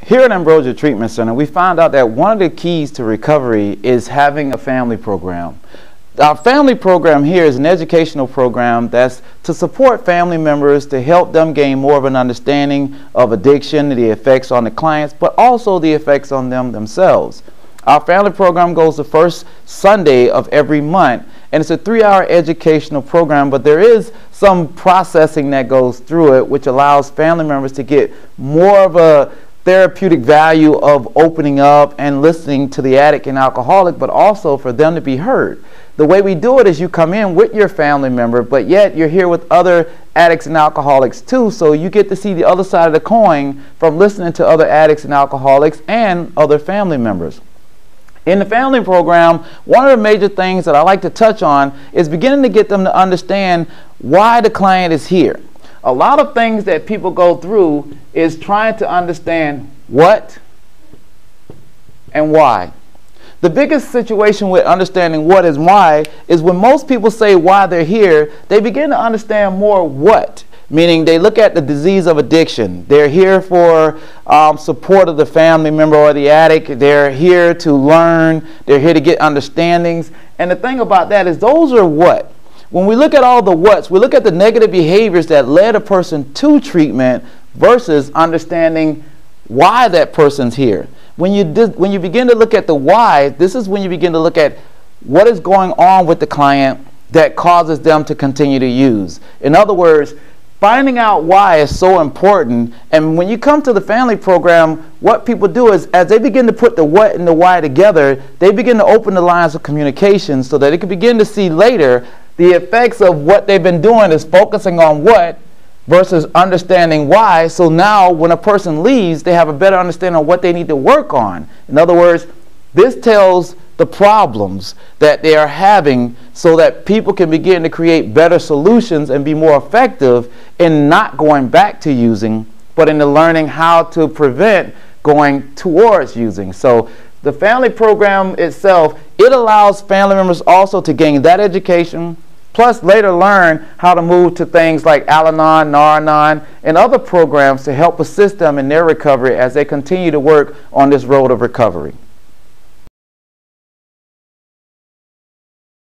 Here at Ambrosia Treatment Center, we found out that one of the keys to recovery is having a family program. Our family program here is an educational program that's to support family members to help them gain more of an understanding of addiction, the effects on the clients, but also the effects on them themselves. Our family program goes the first Sunday of every month, and it's a 3-hour educational program, but there is some processing that goes through it, which allows family members to get more of a therapeutic value of opening up and listening to the addict and alcoholic, but also for them to be heard. The way we do it is you come in with your family member, but yet you're here with other addicts and alcoholics too, so you get to see the other side of the coin from listening to other addicts and alcoholics and other family members. In the family program, one of the major things that I like to touch on is beginning to get them to understand why the client is here. A lot of things that people go through is trying to understand what and why. The biggest situation with understanding what is why is when most people say why they're here, they begin to understand more what. Meaning they look at the disease of addiction. They're here for support of the family member or the addict. They're here to learn. They're here to get understandings. And the thing about that is those are what. When we look at all the what's, we look at the negative behaviors that led a person to treatment versus understanding why that person's here. When you begin to look at the why, this is when you begin to look at what is going on with the client that causes them to continue to use. In other words, finding out why is so important. And when you come to the family program, what people do is as they begin to put the what and the why together, they begin to open the lines of communication so that they can begin to see later the effects of what they've been doing is focusing on what versus understanding why. So now when a person leaves, they have a better understanding of what they need to work on. In other words, this tells the problems that they are having so that people can begin to create better solutions and be more effective in not going back to using, but in the learning how to prevent going towards using. So the family program itself, it allows family members also to gain that education, plus later learn how to move to things like Al-Anon, Nar-Anon, and other programs to help assist them in their recovery as they continue to work on this road of recovery.